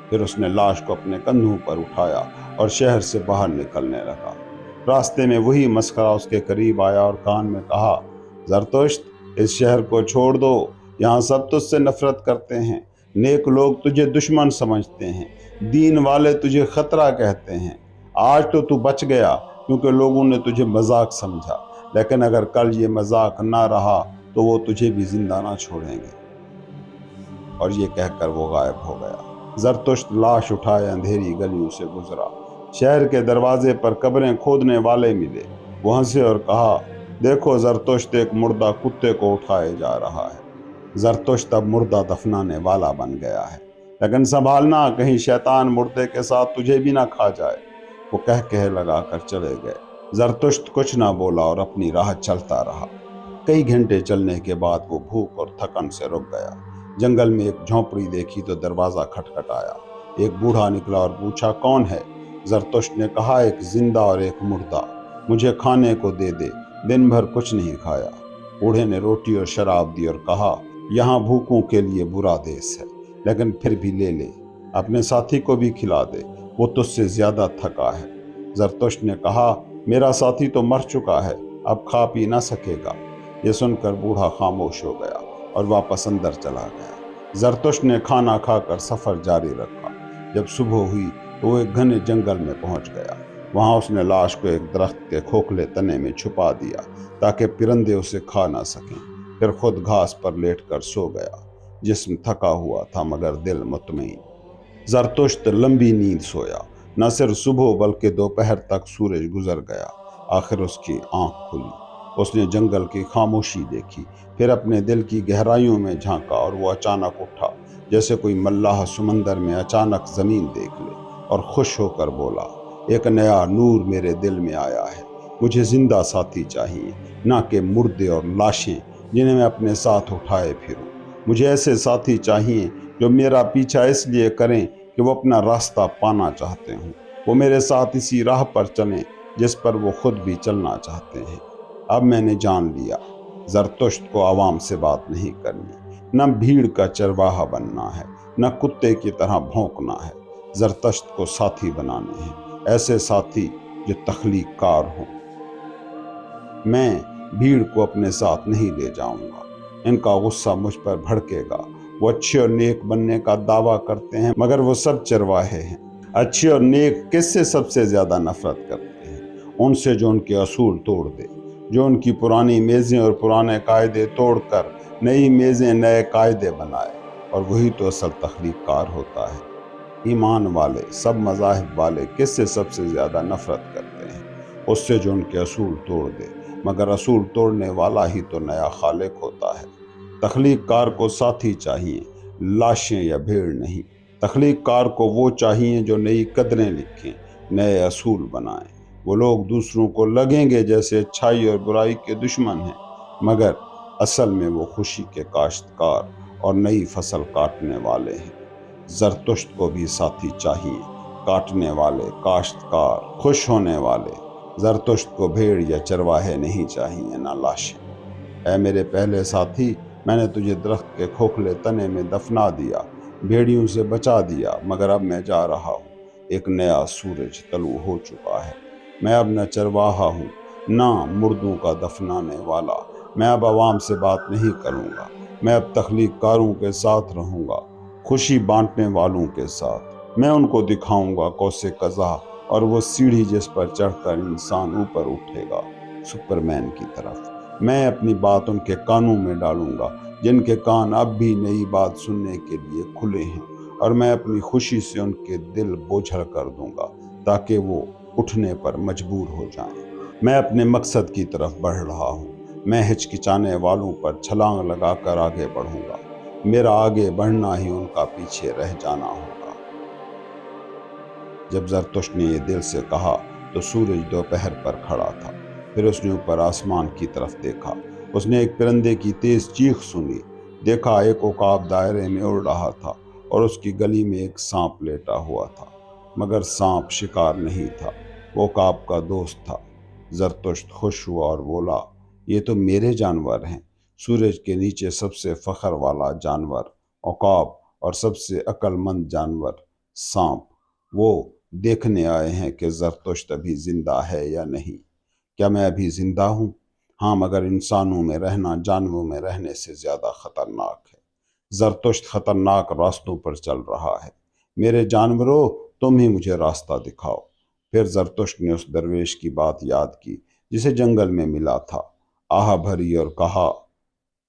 پھر اس نے لاش کو اپنے کندھوں پر اٹھایا اور شہر سے باہر نکلنے لگا۔ راستے میں وہی مسخرہ اس کے قریب آیا اور کان میں کہا، زرتشت، اس شہر کو چھوڑ دو، یہاں سب تجھ سے نفرت کرتے ہیں، نیک لوگ تجھے دشمن سمجھتے ہیں، دین والے تجھے خطرہ کہتے ہیں۔ آج تو بچ گیا کیونکہ لوگوں نے تجھے مذاق سمجھا، لیکن اگر کل یہ مذاق نہ رہا تو وہ تجھے بھی زندہ نہ چھوڑیں گے۔ اور یہ کہہ کر وہ غائب ہو گیا۔ زرتشت لاش اٹھائے اندھیری گلیوں سے گزرا۔ شہر کے دروازے پر قبریں کھودنے والے ملے۔ وہ ہنسے اور کہا، دیکھو، زرتشت ایک مردہ کتے کو اٹھائے جا رہا ہے۔ زرتشت اب مردہ دفنانے والا بن گیا ہے، لیکن سنبھالنا، کہیں شیطان مردے کے ساتھ تجھے بھی نہ کھا جائے۔ وہ کہہ لگا کر چلے گئے۔ زرتشت کچھ نہ بولا اور اپنی راہ چلتا رہا۔ کئی گھنٹے چلنے کے بعد وہ بھوک اور تھکن سے رک گیا۔ جنگل میں ایک جھونپڑی دیکھی تو دروازہ کھٹکھٹایا۔ ایک بوڑھا نکلا اور پوچھا، کون ہے؟ زرتشت نے کہا، ایک زندہ اور ایک مردہ، مجھے کھانے کو دے دے، دن بھر کچھ نہیں کھایا۔ بوڑھے نے روٹی اور شراب دی اور کہا، یہاں بھوکوں کے لیے برا دیس ہے، لیکن پھر بھی لے لے، اپنے ساتھی کو بھی کھلا دے، وہ تجھ سے زیادہ تھکا ہے۔ زرتشت نے کہا، میرا ساتھی تو مر چکا ہے، اب کھا پی نہ سکے گا۔ یہ سن کر بوڑھا خاموش ہو گیا اور واپس اندر چلا گیا۔ زرتشت نے کھانا کھا کر سفر جاری رکھا۔ جب صبح ہوئی تو وہ ایک گھنے جنگل میں پہنچ گیا۔ وہاں اس نے لاش کو ایک درخت کے کھوکھلے تنے میں چھپا دیا تاکہ پرندے اسے کھا نہ سکیں۔ پھر خود گھاس پر لیٹ کر سو گیا۔ جسم تھکا ہوا تھا مگر دل مطمئن۔ زرتشت لمبی نیند سویا۔ نہ صرف صبح بلکہ دوپہر تک سورج گزر گیا۔ آخر اس کی آنکھ کھلی۔ اس نے جنگل کی خاموشی دیکھی، پھر اپنے دل کی گہرائیوں میں جھانکا اور وہ اچانک اٹھا، جیسے کوئی ملاح سمندر میں اچانک زمین دیکھ لے، اور خوش ہو کر بولا، ایک نیا نور میرے دل میں آیا ہے۔ مجھے زندہ ساتھی چاہیے، نہ کہ مردے اور لاشیں جنہیں میں اپنے ساتھ اٹھائے پھروں۔ مجھے ایسے ساتھی چاہیے جو میرا پیچھا اس لیے کریں کہ وہ اپنا راستہ پانا چاہتے ہوں، وہ میرے ساتھ اسی راہ پر چلیں جس پر وہ خود بھی چلنا چاہتے ہیں۔ اب میں نے جان لیا، زرتشت کو عوام سے بات نہیں کرنی، نہ بھیڑ کا چرواہا بننا ہے، نہ کتے کی طرح بھونکنا ہے۔ زرتشت کو ساتھی بنانے ہیں، ایسے ساتھی جو تخلیق کار ہوں۔ میں بھیڑ کو اپنے ساتھ نہیں لے جاؤں گا، ان کا غصہ مجھ پر بھڑکے گا۔ وہ اچھے اور نیک بننے کا دعویٰ کرتے ہیں مگر وہ سب چرواہے ہیں۔ اچھے اور نیک کس سے سب سے زیادہ نفرت کرتے ہیں؟ ان سے جو ان کے اصول توڑ دے، جو ان کی پرانی میزیں اور پرانے قاعدے توڑ کر نئی میزیں، نئے قاعدے بنائے، اور وہی تو اصل تخلیق کار ہوتا ہے۔ ایمان والے، سب مذاہب والے کس سے سب سے زیادہ نفرت کرتے ہیں؟ اس سے جو ان کے اصول توڑ دے، مگر اصول توڑنے والا ہی تو نیا خالق ہوتا ہے۔ تخلیق کار کو ساتھی چاہیے، لاشیں یا بھیڑ نہیں۔ تخلیق کار کو وہ چاہیے جو نئی قدریں لکھیں، نئے اصول بنائیں۔ وہ لوگ دوسروں کو لگیں گے جیسے اچھائی اور برائی کے دشمن ہیں، مگر اصل میں وہ خوشی کے کاشتکار اور نئی فصل کاٹنے والے ہیں۔ زرتشت کو بھی ساتھی چاہیے، کاٹنے والے، کاشتکار، خوش ہونے والے۔ زرتشت کو بھیڑ یا چرواہے نہیں چاہیے، نہ لاشیں۔ اے میرے پہلے ساتھی، میں نے تجھے درخت کے کھوکھلے تنے میں دفنا دیا، بھیڑیوں سے بچا دیا، مگر اب میں جا رہا ہوں۔ ایک نیا سورج طلوع ہو چکا ہے۔ میں اب نہ چرواہا ہوں، نہ مردوں کا دفنانے والا، میں اب عوام سے بات نہیں کروں گا، میں اب تخلیق کاروں کے ساتھ رہوں گا، خوشی بانٹنے والوں کے ساتھ۔ میں ان کو دکھاؤں گا قوس قزح اور وہ سیڑھی جس پر چڑھ کر انسان اوپر اٹھے گا، سپرمین کی طرف۔ میں اپنی بات ان کے کانوں میں ڈالوں گا جن کے کان اب بھی نئی بات سننے کے لیے کھلے ہیں، اور میں اپنی خوشی سے ان کے دل بوجھل کر دوں گا تاکہ وہ اٹھنے پر مجبور ہو جائیں۔ میں اپنے مقصد کی طرف بڑھ رہا ہوں، میں ہچکچانے والوں پر چھلانگ لگا کر آگے بڑھوں گا، میرا آگے بڑھنا ہی ان کا پیچھے رہ جانا ہوگا۔ جب زرتشت نے یہ دل سے کہا تو سورج دوپہر پر کھڑا تھا۔ پھر اس نے اوپر آسمان کی طرف دیکھا، اس نے ایک پرندے کی تیز چیخ سنی، دیکھا ایک عقاب دائرے میں اڑ رہا تھا اور اس کی گلی میں ایک سانپ لیٹا ہوا تھا، مگر سانپ شکار نہیں تھا، وہ عقاب کا دوست تھا۔ زرتشت خوش ہوا اور بولا، یہ تو میرے جانور ہیں، سورج کے نیچے سب سے فخر والا جانور عقاب اور سب سے عقل مند جانور سانپ، وہ دیکھنے آئے ہیں کہ زرتشت ابھی زندہ ہے یا نہیں۔ کیا میں ابھی زندہ ہوں؟ ہاں، مگر انسانوں میں رہنا جانوروں میں رہنے سے زیادہ خطرناک ہے۔ زرتشت خطرناک راستوں پر چل رہا ہے، میرے جانوروں تم ہی مجھے راستہ دکھاؤ۔ پھر زرتشت نے اس درویش کی بات یاد کی جسے جنگل میں ملا تھا، آہ بھری اور کہا،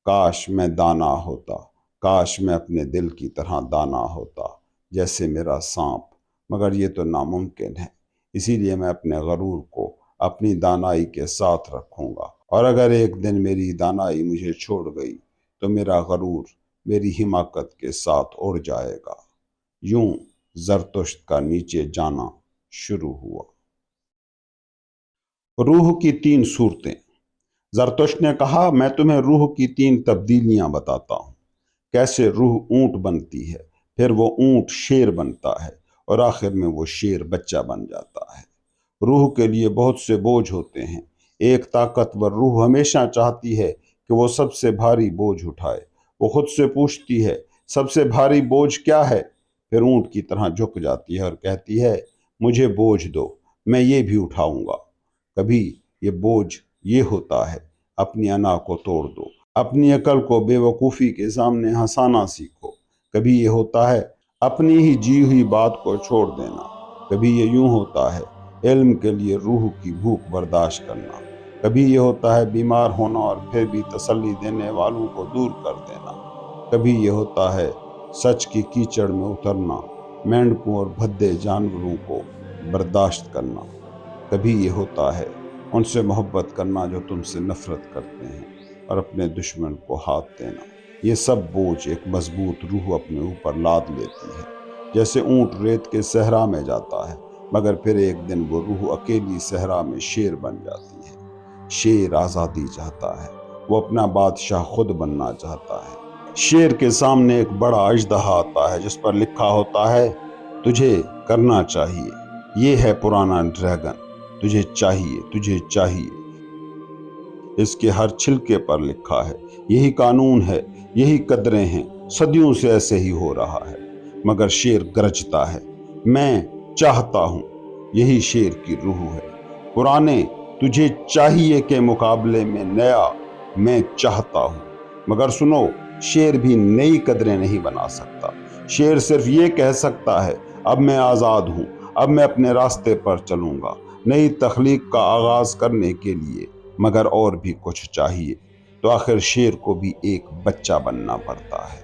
کاش میں دانا ہوتا، کاش میں اپنے دل کی طرح دانا ہوتا جیسے میرا سانپ، مگر یہ تو ناممکن ہے، اسی لیے میں اپنے غرور کو اپنی دانائی کے ساتھ رکھوں گا، اور اگر ایک دن میری دانائی مجھے چھوڑ گئی تو میرا غرور میری حماقت کے ساتھ اڑ جائے گا۔ یوں زرتشت کا نیچے جانا شروع ہوا۔ روح کی 3 صورتیں۔ زرتشت نے کہا، میں تمہیں روح کی 3 تبدیلیاں بتاتا ہوں، کیسے روح اونٹ بنتی ہے، پھر وہ اونٹ شیر بنتا ہے، اور آخر میں وہ شیر بچہ بن جاتا ہے۔ روح کے لیے بہت سے بوجھ ہوتے ہیں، ایک طاقتور روح ہمیشہ چاہتی ہے کہ وہ سب سے بھاری بوجھ اٹھائے، وہ خود سے پوچھتی ہے، سب سے بھاری بوجھ کیا ہے؟ پھر اونٹ کی طرح جھک جاتی ہے اور کہتی ہے، مجھے بوجھ دو، میں یہ بھی اٹھاؤں گا۔ کبھی یہ بوجھ یہ ہوتا ہے، اپنی انا کو توڑ دو، اپنی عقل کو بے وقوفی کے سامنے ہنسانا سیکھو۔ کبھی یہ ہوتا ہے، اپنی ہی جی ہوئی بات کو چھوڑ دینا۔ کبھی یہ یوں ہوتا ہے، علم کے لیے روح کی بھوک برداشت کرنا۔ کبھی یہ ہوتا ہے، بیمار ہونا اور پھر بھی تسلی دینے والوں کو دور کر دینا۔ کبھی یہ ہوتا ہے، سچ کی کیچڑ میں اترنا، مینڈکوں اور بھدے جانوروں کو برداشت کرنا۔ کبھی یہ ہوتا ہے، ان سے محبت کرنا جو تم سے نفرت کرتے ہیں، اور اپنے دشمن کو ہاتھ دینا۔ یہ سب بوجھ ایک مضبوط روح اپنے اوپر لاد لیتی ہے، جیسے اونٹ ریت کے صحرا میں جاتا ہے، مگر پھر ایک دن وہ روح اکیلی صحرا میں شیر بن جاتی ہے۔ شیر آزادی چاہتا ہے، وہ اپنا بادشاہ خود بننا چاہتا ہے۔ شیر کے سامنے ایک بڑا اژدہا آتا ہے جس پر لکھا ہوتا ہے، تجھے کرنا چاہیے، یہ ہے پرانا ڈریگن، تجھے چاہیے، تجھے چاہیے۔ اس کے ہر چھلکے پر لکھا ہے، یہی قانون ہے، یہی قدریں ہیں، صدیوں سے ایسے ہی ہو رہا ہے۔ مگر شیر گرجتا ہے، میں چاہتا ہوں، یہی شیر کی روح ہے۔ پرانے تجھے چاہیے کے مقابلے میں نیا میں چاہتا ہوں۔ مگر سنو، شیر بھی نئی قدریں نہیں بنا سکتا، شیر صرف یہ کہہ سکتا ہے، اب میں آزاد ہوں، اب میں اپنے راستے پر چلوں گا، نئی تخلیق کا آغاز کرنے کے لیے۔ مگر اور بھی کچھ چاہیے، تو آخر شیر کو بھی ایک بچہ بننا پڑتا ہے۔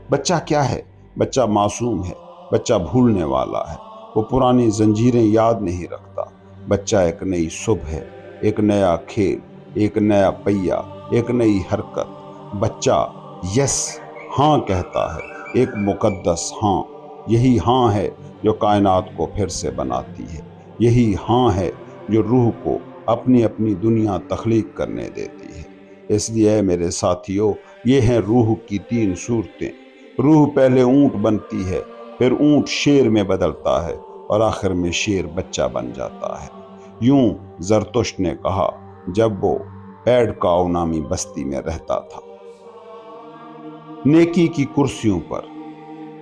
بچہ کیا ہے؟ بچہ معصوم ہے، بچہ بھولنے والا ہے، وہ پرانی زنجیریں یاد نہیں رکھتا۔ بچہ ایک نئی صبح ہے، ایک نیا کھیل، ایک نیا پہیا، ایک نئی حرکت۔ بچہ یس، ہاں کہتا ہے، ایک مقدس ہاں۔ یہی ہاں ہے جو کائنات کو پھر سے بناتی ہے، یہی ہاں ہے جو روح کو اپنی اپنی دنیا تخلیق کرنے دیتی ہے۔ اس لیے اے میرے ساتھیو، یہ ہیں روح کی 3 صورتیں۔ روح پہلے اونٹ بنتی ہے، پھر اونٹ شیر میں بدلتا ہے، اور آخر میں شیر بچہ بن جاتا ہے۔ یوں زرتشت نے کہا جب وہ پیڈکاؤ نامی بستی میں رہتا تھا۔ نیکی کی کرسیوں پر۔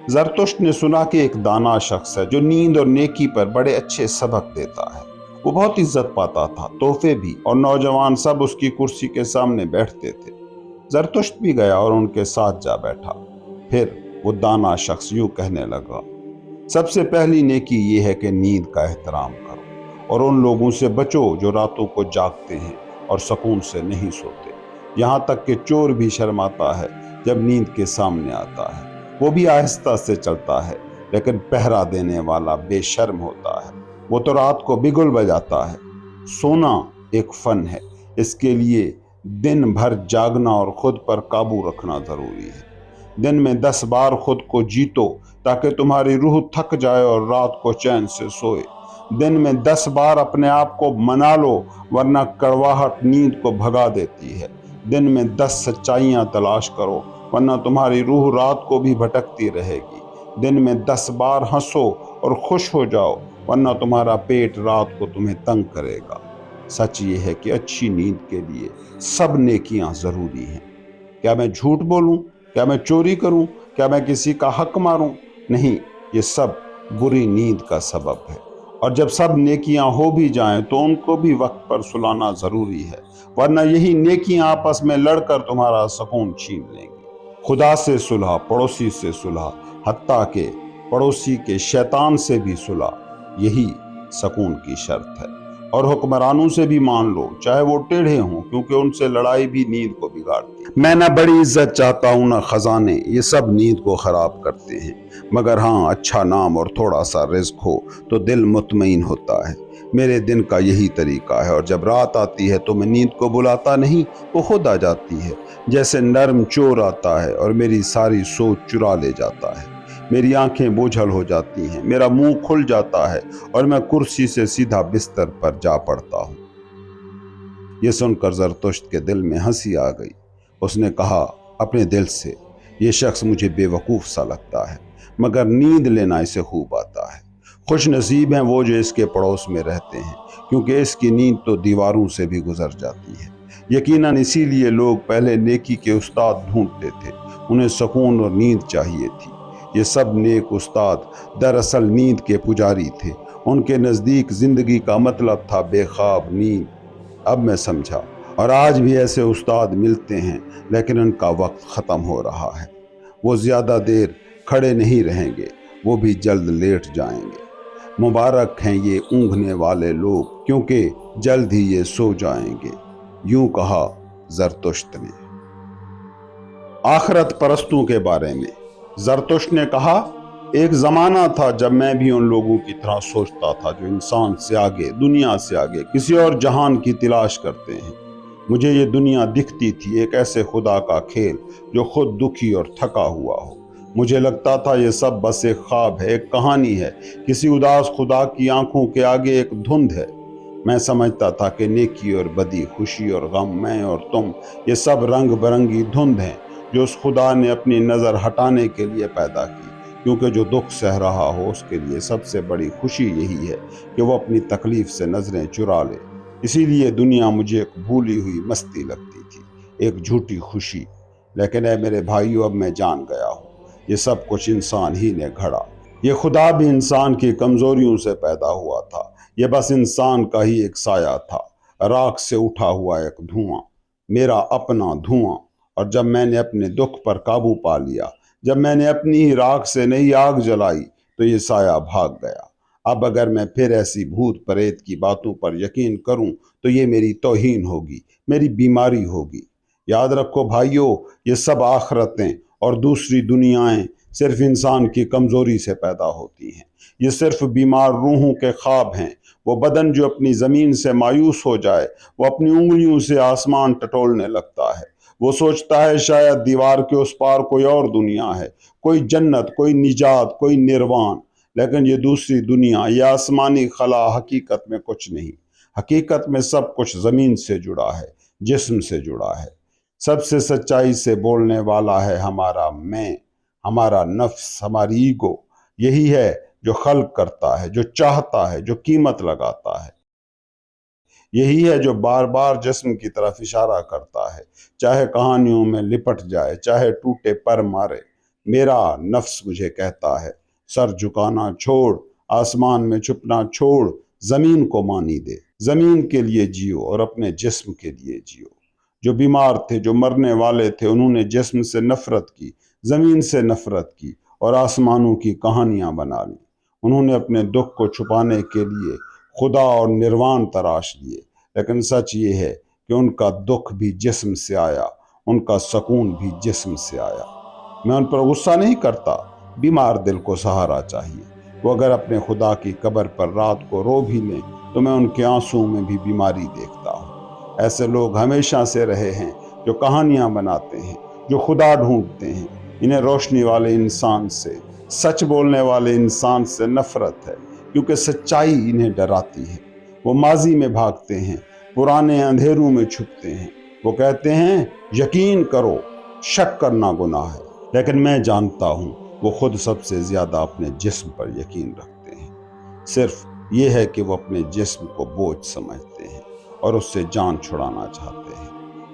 زرتشت نے سنا کہ ایک دانا شخص ہے جو نیند اور نیکی پر بڑے اچھے سبق دیتا ہے۔ وہ بہت عزت پاتا تھا، تحفے بھی، اور نوجوان سب اس کی کرسی کے سامنے بیٹھتے تھے۔ زرتشت بھی گیا اور ان کے ساتھ جا بیٹھا۔ پھر وہ دانا شخص یوں کہنے لگا، سب سے پہلی نیکی یہ ہے کہ نیند کا احترام کرو اور ان لوگوں سے بچو جو راتوں کو جاگتے ہیں اور سکون سے نہیں سوتے۔ یہاں تک کہ چور بھی شرماتا ہے جب نیند کے سامنے آتا ہے، وہ بھی آہستہ سے چلتا ہے، لیکن پہرا دینے والا بے شرم ہوتا ہے، وہ تو رات کو بگل بجاتا ہے۔ سونا ایک فن ہے، اس کے لیے دن بھر جاگنا اور خود پر قابو رکھنا ضروری ہے۔ دن میں 10 بار خود کو جیتو تاکہ تمہاری روح تھک جائے اور رات کو چین سے سوئے۔ دن میں 10 بار اپنے آپ کو منا لو، ورنہ کڑواہٹ نیند کو بھگا دیتی ہے۔ دن میں 10 سچائیاں تلاش کرو، ورنہ تمہاری روح رات کو بھی بھٹکتی رہے گی۔ دن میں 10 بار ہنسو اور خوش ہو جاؤ، ورنہ تمہارا پیٹ رات کو تمہیں تنگ کرے گا۔ سچ یہ ہے کہ اچھی نیند کے لیے سب نیکیاں ضروری ہیں۔ کیا میں جھوٹ بولوں؟ کیا میں چوری کروں؟ کیا میں کسی کا حق ماروں؟ نہیں، یہ سب بری نیند کا سبب ہے۔ اور جب سب نیکیاں ہو بھی جائیں تو ان کو بھی وقت پر سلانا ضروری ہے، ورنہ یہی نیکیاں آپس میں لڑ کر تمہارا سکون چھین لیں گی۔ خدا سے صلح، پڑوسی سے صلح، حتیٰ کہ پڑوسی کے شیطان سے بھی صلح، یہی سکون کی شرط ہے۔ اور حکمرانوں سے بھی مان لو، چاہے وہ ٹیڑھے ہوں، کیونکہ ان سے لڑائی بھی نیند کو بگاڑتی ہے۔ میں نہ بڑی عزت چاہتا ہوں نہ خزانے، یہ سب نیند کو خراب کرتے ہیں۔ مگر ہاں، اچھا نام اور تھوڑا سا رزق ہو تو دل مطمئن ہوتا ہے۔ میرے دن کا یہی طریقہ ہے، اور جب رات آتی ہے تو میں نیند کو بلاتا نہیں، وہ خود آ جاتی ہے، جیسے نرم چور آتا ہے اور میری ساری سوچ چرا لے جاتا ہے۔ میری آنکھیں بوجھل ہو جاتی ہیں، میرا منہ کھل جاتا ہے اور میں کرسی سے سیدھا بستر پر جا پڑتا ہوں۔ یہ سن کر زرتشت کے دل میں ہنسی آ گئی۔ اس نے کہا اپنے دل سے، یہ شخص مجھے بے وقوف سا لگتا ہے، مگر نیند لینا اسے خوب آتا ہے۔ خوش نصیب ہیں وہ جو اس کے پڑوس میں رہتے ہیں، کیونکہ اس کی نیند تو دیواروں سے بھی گزر جاتی ہے۔ یقیناً اسی لیے لوگ پہلے نیکی کے استاد ڈھونڈتے تھے، انہیں سکون اور نیند چاہیے تھی۔ یہ سب نیک استاد دراصل نیند کے پجاری تھے، ان کے نزدیک زندگی کا مطلب تھا بے خواب نیند۔ اب میں سمجھا، اور آج بھی ایسے استاد ملتے ہیں، لیکن ان کا وقت ختم ہو رہا ہے۔ وہ زیادہ دیر کھڑے نہیں رہیں گے، وہ بھی جلد لیٹ جائیں گے۔ مبارک ہیں یہ اونگنے والے لوگ، کیونکہ جلد ہی یہ سو جائیں گے، یوں کہا زرتشت نے۔ آخرت پرستوں کے بارے میں زرتشت نے کہا، ایک زمانہ تھا جب میں بھی ان لوگوں کی طرح سوچتا تھا جو انسان سے آگے، دنیا سے آگے کسی اور جہان کی تلاش کرتے ہیں۔ مجھے یہ دنیا دکھتی تھی ایک ایسے خدا کا کھیل جو خود دکھی اور تھکا ہوا ہو۔ مجھے لگتا تھا یہ سب بس ایک خواب ہے، ایک کہانی ہے، کسی اداس خدا کی آنکھوں کے آگے ایک دھند ہے۔ میں سمجھتا تھا کہ نیکی اور بدی، خوشی اور غم، میں اور تم، یہ سب رنگ برنگی دھند ہیں جو اس خدا نے اپنی نظر ہٹانے کے لیے پیدا کی، کیونکہ جو دکھ سہ رہا ہو اس کے لیے سب سے بڑی خوشی یہی ہے کہ وہ اپنی تکلیف سے نظریں چرا لے۔ اسی لیے دنیا مجھے ایک بھولی ہوئی مستی لگتی تھی، ایک جھوٹی خوشی۔ لیکن اے میرے بھائیو، اب میں جان گیا ہوں، یہ سب کچھ انسان ہی نے گھڑا۔ یہ خدا بھی انسان کی کمزوریوں سے پیدا ہوا تھا، یہ بس انسان کا ہی ایک سایہ تھا، راکھ سے اٹھا ہوا ایک دھواں، میرا اپنا دھواں۔ اور جب میں نے اپنے دکھ پر قابو پا لیا، جب میں نے اپنی ہی راکھ سے نئی آگ جلائی، تو یہ سایہ بھاگ گیا۔ اب اگر میں پھر ایسی بھوت پریت کی باتوں پر یقین کروں تو یہ میری توہین ہوگی، میری بیماری ہوگی۔ یاد رکھو بھائیو، یہ سب آخرتیں اور دوسری دنیایں صرف انسان کی کمزوری سے پیدا ہوتی ہیں۔ یہ صرف بیمار روحوں کے خواب ہیں۔ وہ بدن جو اپنی زمین سے مایوس ہو جائے، وہ اپنی انگلیوں سے آسمان ٹٹولنے لگتا ہے۔ وہ سوچتا ہے شاید دیوار کے اس پار کوئی اور دنیا ہے، کوئی جنت، کوئی نجات، کوئی نروان۔ لیکن یہ دوسری دنیا، یہ آسمانی خلا حقیقت میں کچھ نہیں۔ حقیقت میں سب کچھ زمین سے جڑا ہے، جسم سے جڑا ہے۔ سب سے سچائی سے بولنے والا ہے ہمارا میں، ہمارا نفس، ہماری ایگو۔ یہی ہے جو خلق کرتا ہے، جو چاہتا ہے، جو قیمت لگاتا ہے۔ یہی ہے جو بار بار جسم کی طرف اشارہ کرتا ہے، چاہے کہانیوں میں لپٹ جائے، چاہے ٹوٹے پر مارے۔ میرا نفس مجھے کہتا ہے، سر جھکانا چھوڑ، آسمان میں چھپنا چھوڑ، زمین کو مانی دے، زمین کے لیے جیو اور اپنے جسم کے لیے جیو۔ جو بیمار تھے، جو مرنے والے تھے، انہوں نے جسم سے نفرت کی، زمین سے نفرت کی اور آسمانوں کی کہانیاں بنا لی۔ انہوں نے اپنے دکھ کو چھپانے کے لیے خدا اور نروان تراش لیے، لیکن سچ یہ ہے کہ ان کا دکھ بھی جسم سے آیا، ان کا سکون بھی جسم سے آیا۔ میں ان پر غصہ نہیں کرتا، بیمار دل کو سہارا چاہیے۔ وہ اگر اپنے خدا کی قبر پر رات کو رو بھی لیں تو میں ان کے آنسوں میں بھی بیماری دیکھتا ہوں۔ ایسے لوگ ہمیشہ سے رہے ہیں جو کہانیاں بناتے ہیں، جو خدا ڈھونڈتے ہیں۔ انہیں روشنی والے انسان سے، سچ بولنے والے انسان سے نفرت ہے، کیونکہ سچائی انہیں ڈراتی ہے۔ وہ ماضی میں بھاگتے ہیں، پرانے اندھیروں میں چھپتے ہیں۔ وہ کہتے ہیں یقین کرو، شک کرنا گناہ ہے، لیکن میں جانتا ہوں وہ خود سب سے زیادہ اپنے جسم پر یقین رکھتے ہیں۔ صرف یہ ہے کہ وہ اپنے جسم کو بوجھ سمجھتے ہیں اور اس سے جان چھڑانا چاہتے ہیں۔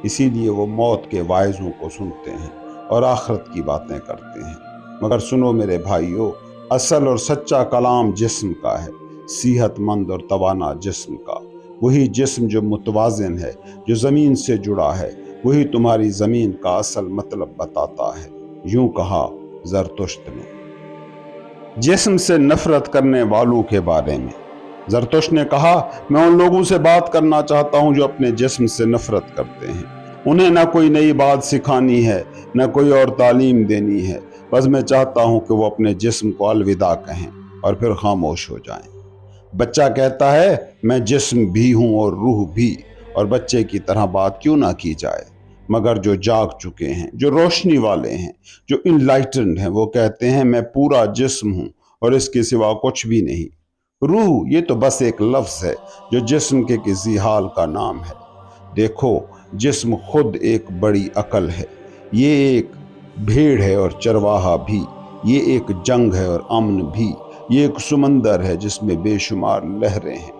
اسی لیے وہ موت کے واعظوں کو سنتے ہیں اور آخرت کی باتیں کرتے ہیں۔ مگر سنو میرے بھائیو، اصل اور سچا کلام جسم کا ہے، صحت مند اور توانا جسم کا۔ وہی جسم جو متوازن ہے، جو زمین سے جڑا ہے، وہی تمہاری زمین کا اصل مطلب بتاتا ہے۔ یوں کہا زرتشت نے۔ جسم سے نفرت کرنے والوں کے بارے میں زرتشت نے کہا، میں ان لوگوں سے بات کرنا چاہتا ہوں جو اپنے جسم سے نفرت کرتے ہیں۔ انہیں نہ کوئی نئی بات سکھانی ہے، نہ کوئی اور تعلیم دینی ہے، بس میں چاہتا ہوں کہ وہ اپنے جسم کو الوداع کہیں اور پھر خاموش ہو جائیں۔ بچہ کہتا ہے میں جسم بھی ہوں اور روح بھی، اور بچے کی طرح بات کیوں نہ کی جائے؟ مگر جو جاگ چکے ہیں، جو روشنی والے ہیں، جو انلائٹنڈ ہیں، وہ کہتے ہیں میں پورا جسم ہوں اور اس کے سوا کچھ بھی نہیں۔ روح یہ تو بس ایک لفظ ہے جو جسم کے کسی حال کا نام ہے۔ دیکھو، جسم خود ایک بڑی عقل ہے، یہ ایک بھیڑ ہے اور چرواہا بھی، یہ ایک جنگ ہے اور امن بھی، یہ ایک سمندر ہے جس میں بے شمار لہریں ہیں۔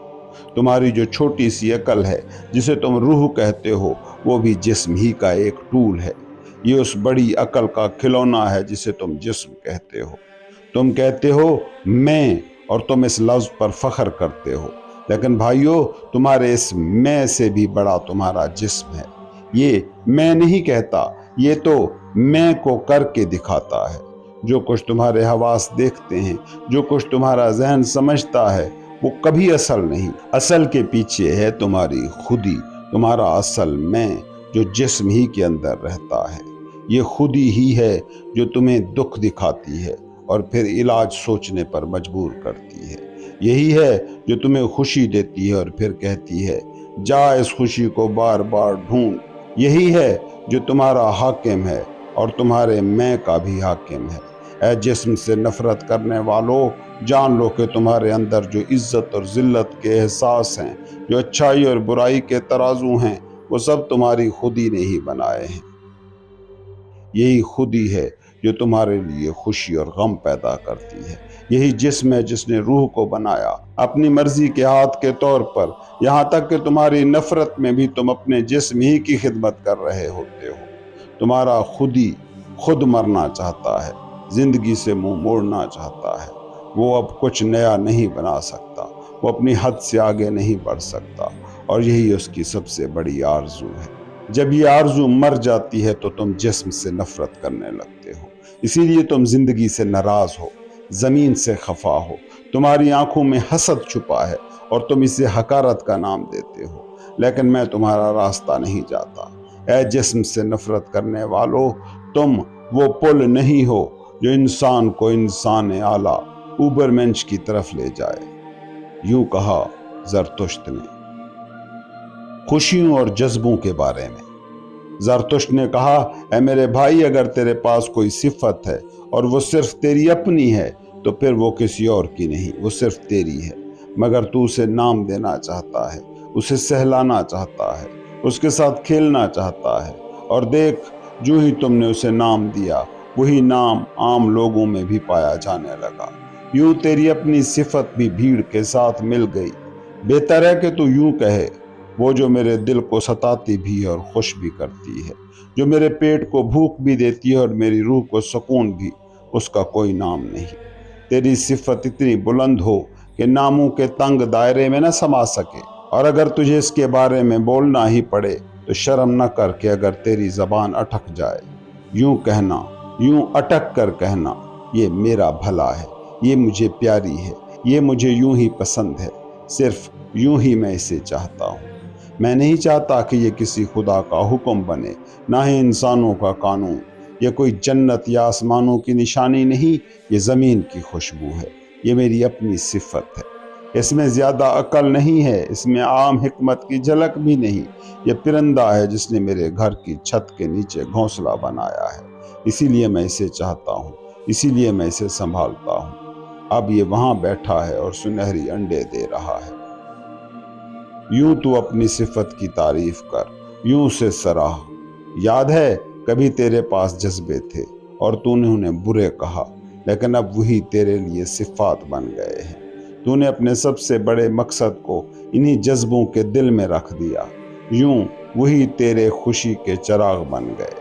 تمہاری جو چھوٹی سی عقل ہے جسے تم روح کہتے ہو، وہ بھی جسم ہی کا ایک ٹول ہے۔ یہ اس بڑی عقل کا کھلونا ہے جسے تم جسم کہتے ہو۔ تم کہتے ہو میں، اور تم اس لفظ پر فخر کرتے ہو، لیکن بھائیو، تمہارے اس میں سے بھی بڑا تمہارا جسم ہے۔ یہ میں نہیں کہتا، یہ تو میں کو کر کے دکھاتا ہے۔ جو کچھ تمہارے حواس دیکھتے ہیں، جو کچھ تمہارا ذہن سمجھتا ہے، وہ کبھی اصل نہیں۔ اصل کے پیچھے ہے تمہاری خودی، تمہارا اصل میں جو جسم ہی کے اندر رہتا ہے۔ یہ خودی ہی ہے جو تمہیں دکھ دکھاتی ہے اور پھر علاج سوچنے پر مجبور کرتی ہے۔ یہی ہے جو تمہیں خوشی دیتی ہے اور پھر کہتی ہے جا اس خوشی کو بار بار ڈھونڈ۔ یہی ہے جو تمہارا حاکم ہے اور تمہارے میں کا بھی حاکم ہے۔ اے جسم سے نفرت کرنے والو، جان لو کہ تمہارے اندر جو عزت اور ذلت کے احساس ہیں، جو اچھائی اور برائی کے ترازو ہیں، وہ سب تمہاری خودی نے ہی بنائے ہیں۔ یہی خودی ہے جو تمہارے لیے خوشی اور غم پیدا کرتی ہے۔ یہی جسم ہے جس نے روح کو بنایا اپنی مرضی کے ہاتھ کے طور پر، یہاں تک کہ تمہاری نفرت میں بھی تم اپنے جسم ہی کی خدمت کر رہے ہوتے ہو۔ تمہارا خودی خود مرنا چاہتا ہے، زندگی سے منہ موڑنا چاہتا ہے۔ وہ اب کچھ نیا نہیں بنا سکتا، وہ اپنی حد سے آگے نہیں بڑھ سکتا، اور یہی اس کی سب سے بڑی آرزو ہے۔ جب یہ آرزو مر جاتی ہے تو تم جسم سے نفرت کرنے لگتے ہو، اسی لیے تم زندگی سے ناراض ہو، زمین سے خفا ہو۔ تمہاری آنکھوں میں حسد چھپا ہے اور تم اسے حقارت کا نام دیتے ہو، لیکن میں تمہارا راستہ نہیں جاتا۔ اے جسم سے نفرت کرنے والو، تم وہ پل نہیں ہو جو انسان کو انسان اعلیٰ اوبر منش کی طرف لے جائے۔ یوں کہا زرتشت نے۔ خوشیوں اور جذبوں کے بارے میں زرتشت نے کہا، اے میرے بھائی، اگر تیرے پاس کوئی صفت ہے اور وہ صرف تیری اپنی ہے تو پھر وہ کسی اور کی نہیں، وہ صرف تیری ہے۔ مگر تو اسے نام دینا چاہتا ہے، اسے سہلانا چاہتا ہے، اس کے ساتھ کھیلنا چاہتا ہے، اور دیکھ، جو ہی تم نے اسے نام دیا، وہی نام عام لوگوں میں بھی پایا جانے لگا۔ یوں تیری اپنی صفت بھی بھیڑ کے ساتھ مل گئی۔ بہتر ہے کہ تو یوں کہے، وہ جو میرے دل کو ستاتی بھی ہے اور خوش بھی کرتی ہے، جو میرے پیٹ کو بھوک بھی دیتی ہے اور میری روح کو سکون بھی، اس کا کوئی نام نہیں۔ تیری صفت اتنی بلند ہو کہ ناموں کے تنگ دائرے میں نہ سما سکے، اور اگر تجھے اس کے بارے میں بولنا ہی پڑے تو شرم نہ کر کہ اگر تیری زبان اٹک جائے، یوں کہنا، یوں اٹک کر کہنا، یہ میرا بھلا ہے، یہ مجھے پیاری ہے، یہ مجھے یوں ہی پسند ہے، صرف یوں ہی میں اسے چاہتا ہوں۔ میں نہیں چاہتا کہ یہ کسی خدا کا حکم بنے، نہ ہی انسانوں کا قانون۔ یہ کوئی جنت یا آسمانوں کی نشانی نہیں، یہ زمین کی خوشبو ہے، یہ میری اپنی صفت ہے۔ اس میں زیادہ عقل نہیں ہے، اس میں عام حکمت کی جھلک بھی نہیں۔ یہ پرندہ ہے جس نے میرے گھر کی چھت کے نیچے گھونسلہ بنایا ہے، اسی لیے میں اسے چاہتا ہوں، اسی لیے میں اسے سنبھالتا ہوں۔ اب یہ وہاں بیٹھا ہے اور سنہری انڈے دے رہا ہے۔ یوں تو اپنی صفت کی تعریف کر، یوں اسے سراہ۔ یاد ہے کبھی تیرے پاس جذبے تھے اور تو نے انہیں برے کہا، لیکن اب وہی تیرے لیے صفات بن گئے ہیں۔ تو نے اپنے سب سے بڑے مقصد کو انہی جذبوں کے دل میں رکھ دیا، یوں وہی تیرے خوشی کے چراغ بن گئے،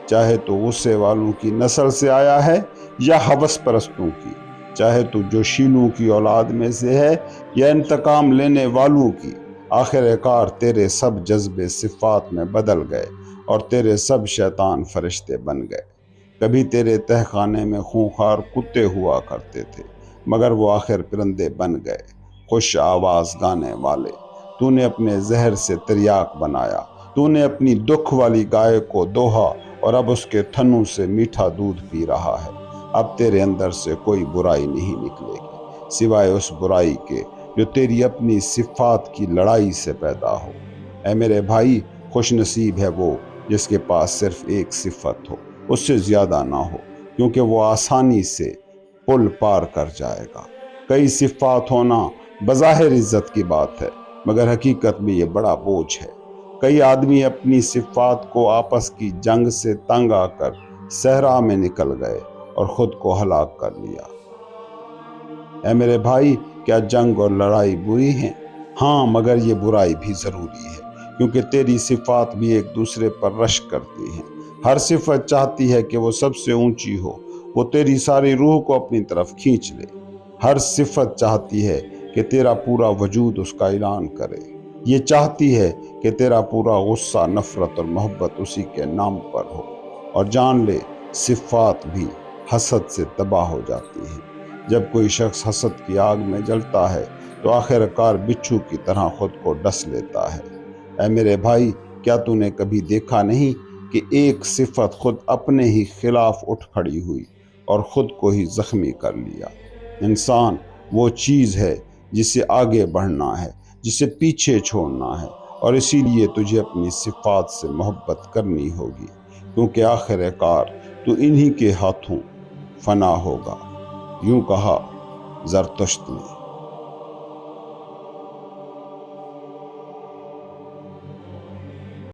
چاہے تو غصے والوں کی نسل سے آیا ہے یا ہوس پرستوں کی، چاہے تو جوشیلوں کی اولاد میں سے ہے یا انتقام لینے والوں کی۔ آخر کار تیرے سب جذبے صفات میں بدل گئے اور تیرے سب شیطان فرشتے بن گئے۔ کبھی تیرے تہخانے میں خونخوار کتے ہوا کرتے تھے، مگر وہ آخر پرندے بن گئے، خوش آواز گانے والے۔ تو نے اپنے زہر سے تریاک بنایا، تو نے اپنی دکھ والی گائے کو دوہا اور اب اس کے تھنوں سے میٹھا دودھ پی رہا ہے۔ اب تیرے اندر سے کوئی برائی نہیں نکلے گی، سوائے اس برائی کے جو تیری اپنی صفات کی لڑائی سے پیدا ہو۔ اے میرے بھائی، خوش نصیب ہے وہ جس کے پاس صرف ایک صفت ہو، اس سے زیادہ نہ ہو، کیونکہ وہ آسانی سے پل پار کر جائے گا۔ کئی صفات ہونا بظاہر عزت کی بات ہے، مگر حقیقت میں یہ بڑا بوجھ ہے۔ کئی آدمی اپنی صفات کو آپس کی جنگ سے تنگ آ کر صحرا میں نکل گئے اور خود کو ہلاک کر لیا۔ اے میرے بھائی، کیا جنگ اور لڑائی بری ہیں؟ ہاں، مگر یہ برائی بھی ضروری ہے، کیونکہ تیری صفات بھی ایک دوسرے پر رشک کرتی ہیں۔ ہر صفت چاہتی ہے کہ وہ سب سے اونچی ہو، وہ تیری ساری روح کو اپنی طرف کھینچ لے۔ ہر صفت چاہتی ہے کہ تیرا پورا وجود اس کا اعلان کرے۔ یہ چاہتی ہے کہ تیرا پورا غصہ، نفرت اور محبت اسی کے نام پر ہو۔ اور جان لے، صفات بھی حسد سے تباہ ہو جاتی ہیں۔ جب کوئی شخص حسد کی آگ میں جلتا ہے تو آخر کار بچھو کی طرح خود کو ڈس لیتا ہے۔ اے میرے بھائی، کیا تو نے کبھی دیکھا نہیں کہ ایک صفت خود اپنے ہی خلاف اٹھ کھڑی ہوئی اور خود کو ہی زخمی کر لیا؟ انسان وہ چیز ہے جسے آگے بڑھنا ہے، جسے پیچھے چھوڑنا ہے، اور اسی لیے تجھے اپنی صفات سے محبت کرنی ہوگی، کیونکہ آخر کار تو انہی کے ہاتھوں فنا ہوگا۔ یوں کہا زرتشت نے۔